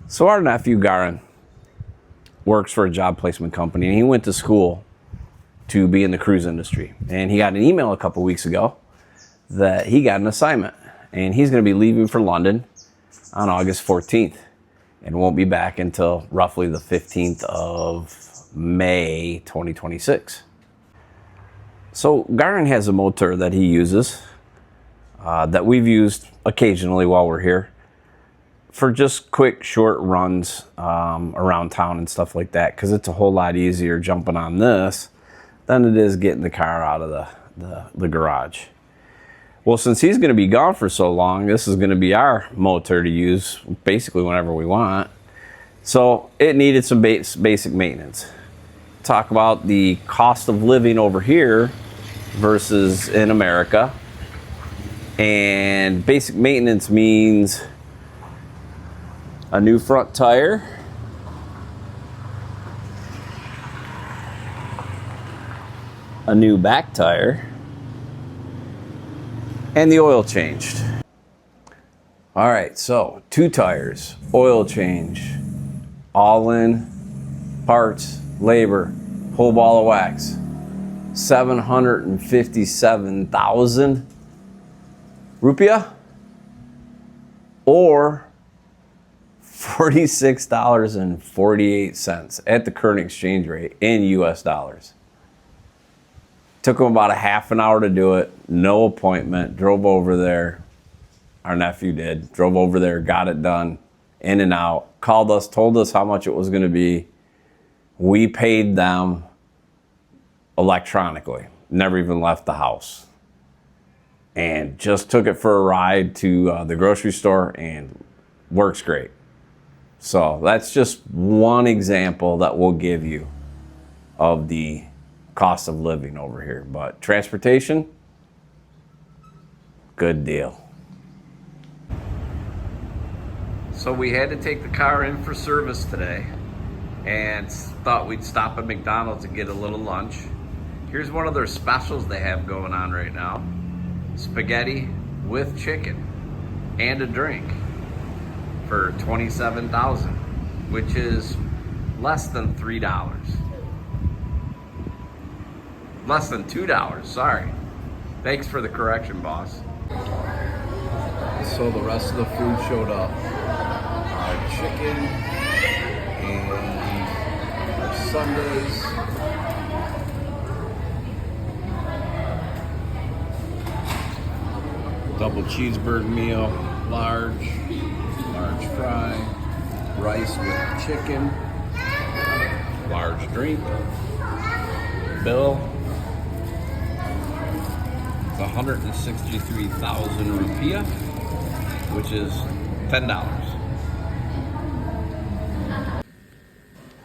So our nephew Garin works for a job placement company, and he went to school to be in the cruise industry. And he got an email a couple weeks ago that he got an assignment, and he's going to be leaving for London on August 14th and won't be back until roughly the 15th of May 2026. So Garin has a motor that he uses that we've used occasionally while we're here for just quick, short runs around town and stuff like that, because it's a whole lot easier jumping on this than it is getting the car out of the garage. Well, since he's going to be gone for so long, this is going to be our motor to use basically whenever we want. So it needed some basic maintenance. Talk about the cost of living over here versus in America. And basic maintenance means a new front tire, a new back tire, and the oil changed. All right, so 2 tires, oil change, all in, parts, labor, whole ball of wax, 757,000 rupiah, or $46.48 at the current exchange rate in US dollars. Took him about a half an hour to do it, no appointment, drove over there. Our nephew did, drove over there, got it done, in and out, called us, told us how much it was gonna be. We paid them electronically, never even left the house. And just took it for a ride to the grocery store, and works great. So that's just one example that we'll give you of the cost of living over here. But transportation, good deal. So we had to take the car in for service today and thought we'd stop at McDonald's and get a little lunch. Here's one of their specials they have going on right now. Spaghetti with chicken and a drink for $27,000, which is less than $3. Less than $2, sorry. Thanks for the correction, boss. So the rest of the food showed up. Our chicken and our sundaes. Double cheeseburger meal, large fry, rice with chicken, large drink, bill. It's 163,000 rupiah, which is $10.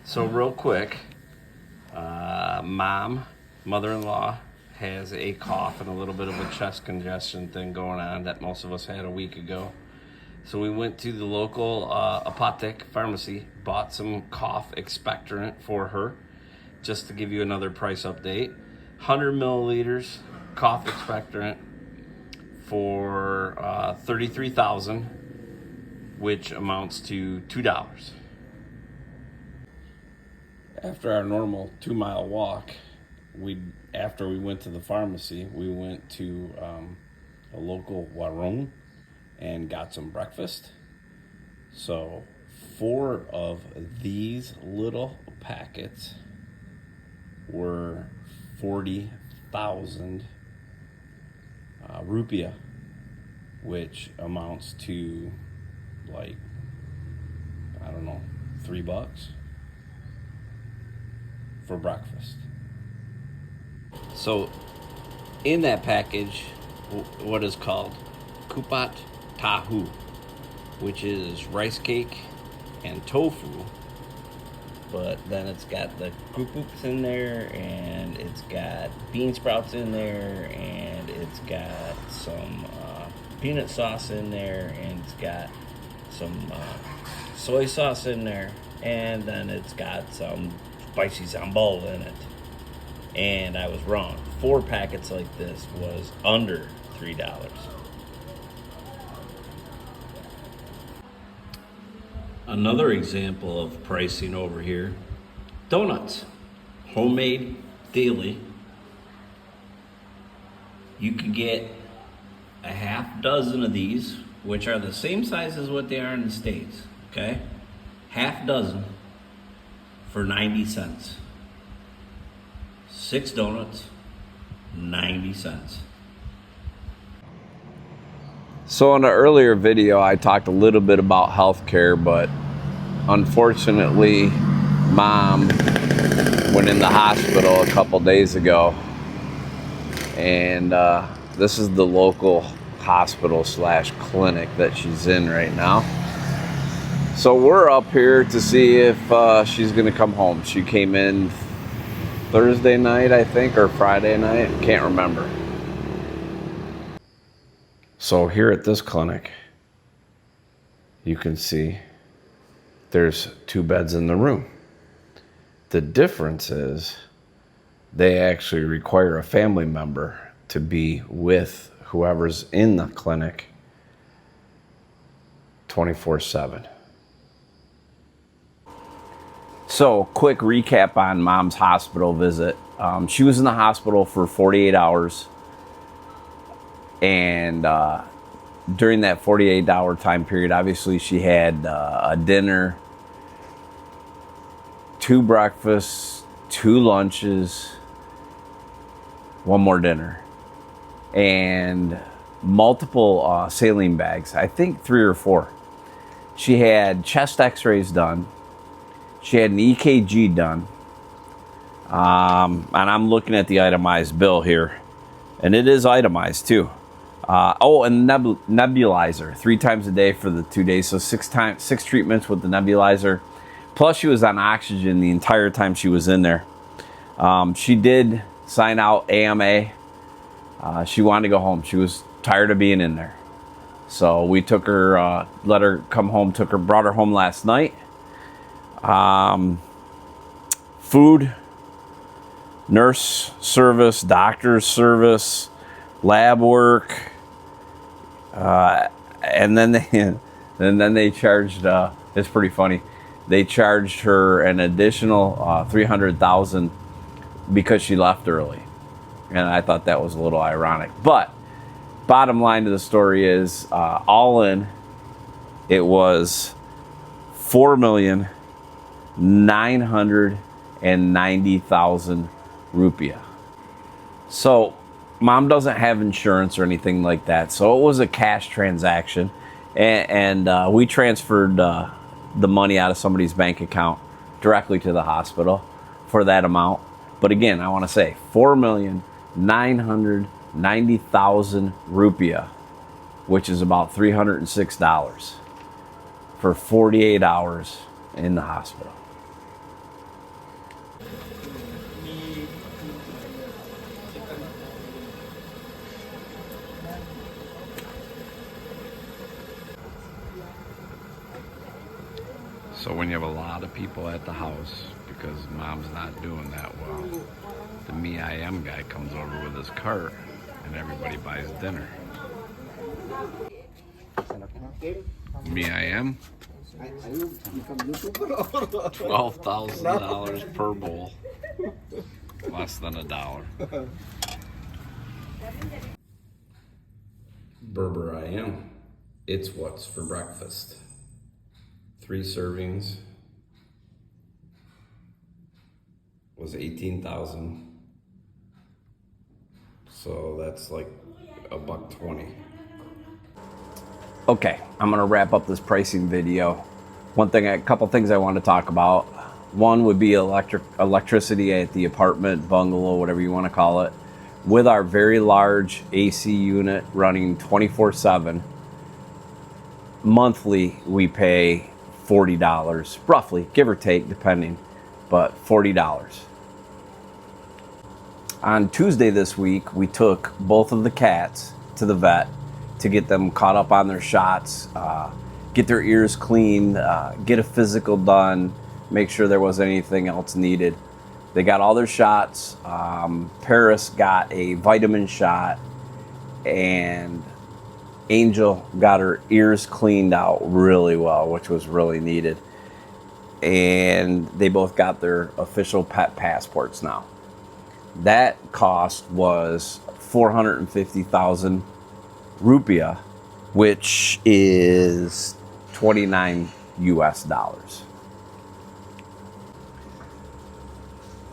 So real quick, mother-in-law has a cough and a little bit of a chest congestion thing going on that most of us had a week ago. So we went to the local apothec pharmacy, bought some cough expectorant for her, just to give you another price update. 100 milliliters cough expectorant for 33,000, which amounts to $2. After our normal 2-mile walk, after we went to the pharmacy, we went to a local warung and got some breakfast. So 4 of these little packets were 40,000 rupiah, which amounts to like, I don't know, $3 for breakfast. So in that package, what is called kupat tahu, which is rice cake and tofu, but then it's got the kukups in there, and it's got bean sprouts in there, and it's got some peanut sauce in there, and it's got some soy sauce in there, and then it's got some spicy sambal in it. And I was wrong. 4 packets like this was under $3. Another example of pricing over here. Donuts, homemade daily. You can get a half dozen of these, which are the same size as what they are in the States, okay? Half dozen for 90 cents. 6 donuts, 90 cents. So in an earlier video, I talked a little bit about healthcare, but unfortunately, Mom went in the hospital a couple days ago, and this is the local hospital slash clinic that she's in right now. So we're up here to see if she's gonna come home. She came in Thursday night, I think, or Friday night, can't remember. So here at this clinic, you can see there's 2 beds in the room. The difference is they actually require a family member to be with whoever's in the clinic 24/7. So quick recap on Mom's hospital visit. She was in the hospital for 48 hours. And during that 48-hour time period, obviously she had a dinner, 2 breakfasts, 2 lunches, 1 more dinner, and multiple saline bags, I think 3 or 4. She had chest x-rays done. She had an EKG done. And I'm looking at the itemized bill here, and it is itemized too. And nebulizer 3 times a day for the 2 days, so 6 treatments with the nebulizer. Plus, she was on oxygen the entire time she was in there. She did sign out AMA. She wanted to go home. She was tired of being in there, so we took her, let her come home. Brought her home last night. Food, nurse service, doctor's service, lab work. And then they charged, it's pretty funny, they charged her an additional $300,000 because she left early. And I thought that was a little ironic. But bottom line to the story is, all in, it was $4,990,000 rupiah. So Mom doesn't have insurance or anything like that, so it was a cash transaction, and we transferred the money out of somebody's bank account directly to the hospital for that amount. But again, I want to say $4,990,000 rupiah, which is about $306 for 48 hours in the hospital. So when you have a lot of people at the house, because Mom's not doing that well, the Me I Am guy comes over with his cart and everybody buys dinner. Me I Am, $12,000 per bowl, less than $1. Berber I Am, it's what's for breakfast. 3 servings was 18,000, so that's like $1.20. Okay, I'm gonna wrap up this pricing video. A couple things I want to talk about. One would be electricity at the apartment, bungalow, whatever you want to call it. With our very large AC unit running 24/7, monthly we pay $40, roughly, give or take, depending, but $40. On Tuesday this week, we took both of the cats to the vet to get them caught up on their shots, get their ears cleaned, get a physical done, make sure there wasn't anything else needed. They got all their shots. Paris got a vitamin shot, and Angel got her ears cleaned out really well, which was really needed. and they both got their official pet passports now. That cost was 450,000 rupiah, which is 29 US dollars.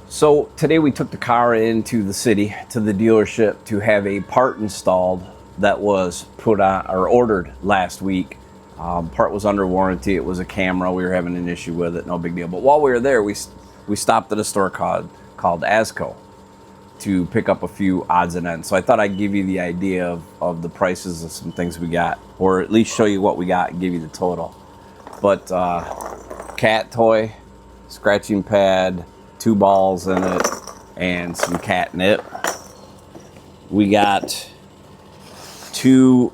So today we took the car into the city to the dealership to have a part installed that was put on or ordered last week. Part was under warranty. It was a camera. We were having an issue with it. No big deal. But while we were there, we stopped at a store called Asco to pick up a few odds and ends. So I thought I'd give you the idea of the prices of some things we got, or at least show you what we got and give you the total. But cat toy, scratching pad, 2 balls in it, and some catnip. We got 2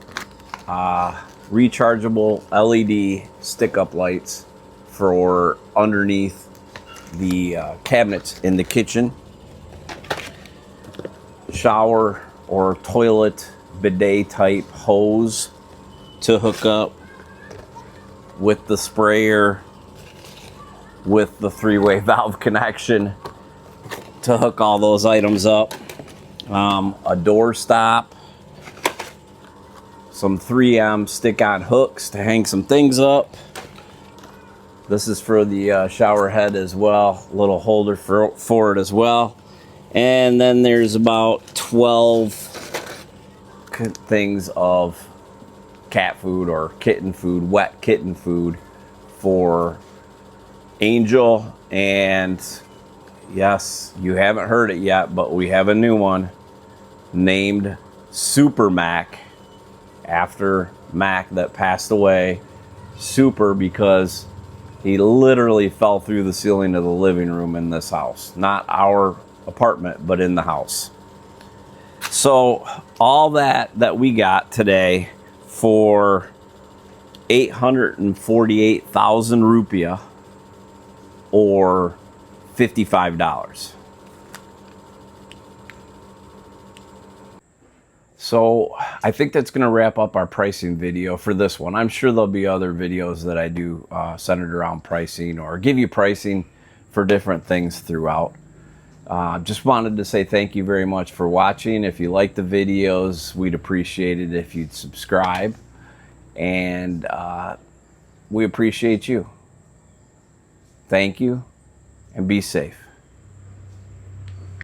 rechargeable LED stick-up lights for underneath the cabinets in the kitchen. Shower or toilet bidet type hose to hook up with the sprayer with the 3-way valve connection to hook all those items up. A door stop, some 3M stick-on hooks to hang some things up. This is for the shower head as well, little holder for it as well. And then there's about 12 things of cat food or kitten food, wet kitten food for Angel. And yes, you haven't heard it yet, but we have a new one named Super Mac, after Mac that passed away. Super because he literally fell through the ceiling of the living room in this house. Not our apartment, but in the house. So all that we got today for 848,000 rupiah, or $55. So I think that's going to wrap up our pricing video for this one. I'm sure there'll be other videos that I do centered around pricing or give you pricing for different things throughout. Just wanted to say thank you very much for watching. If you like the videos, we'd appreciate it if you'd subscribe. And we appreciate you. Thank you, and be safe.